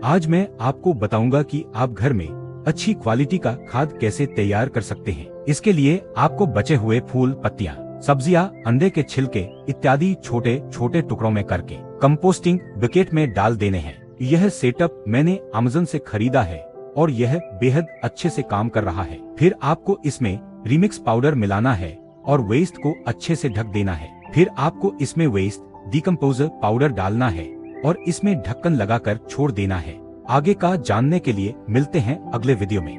आज मैं आपको बताऊंगा कि आप घर में अच्छी क्वालिटी का खाद कैसे तैयार कर सकते हैं। इसके लिए आपको बचे हुए फूल, पत्तियां, सब्जियां, अंडे के छिलके इत्यादि छोटे छोटे टुकड़ों में करके कंपोस्टिंग बकेट में डाल देने हैं। यह सेटअप मैंने अमेज़न से खरीदा है और यह बेहद अच्छे से काम कर रहा है। फिर आपको इसमें रिमिक्स पाउडर मिलाना है और वेस्ट को अच्छे से ढक देना है। फिर आपको इसमें वेस्ट डिकम्पोजर पाउडर डालना है और इसमें ढक्कन लगाकर छोड़ देना है। आगे का जानने के लिए मिलते हैं अगले वीडियो में।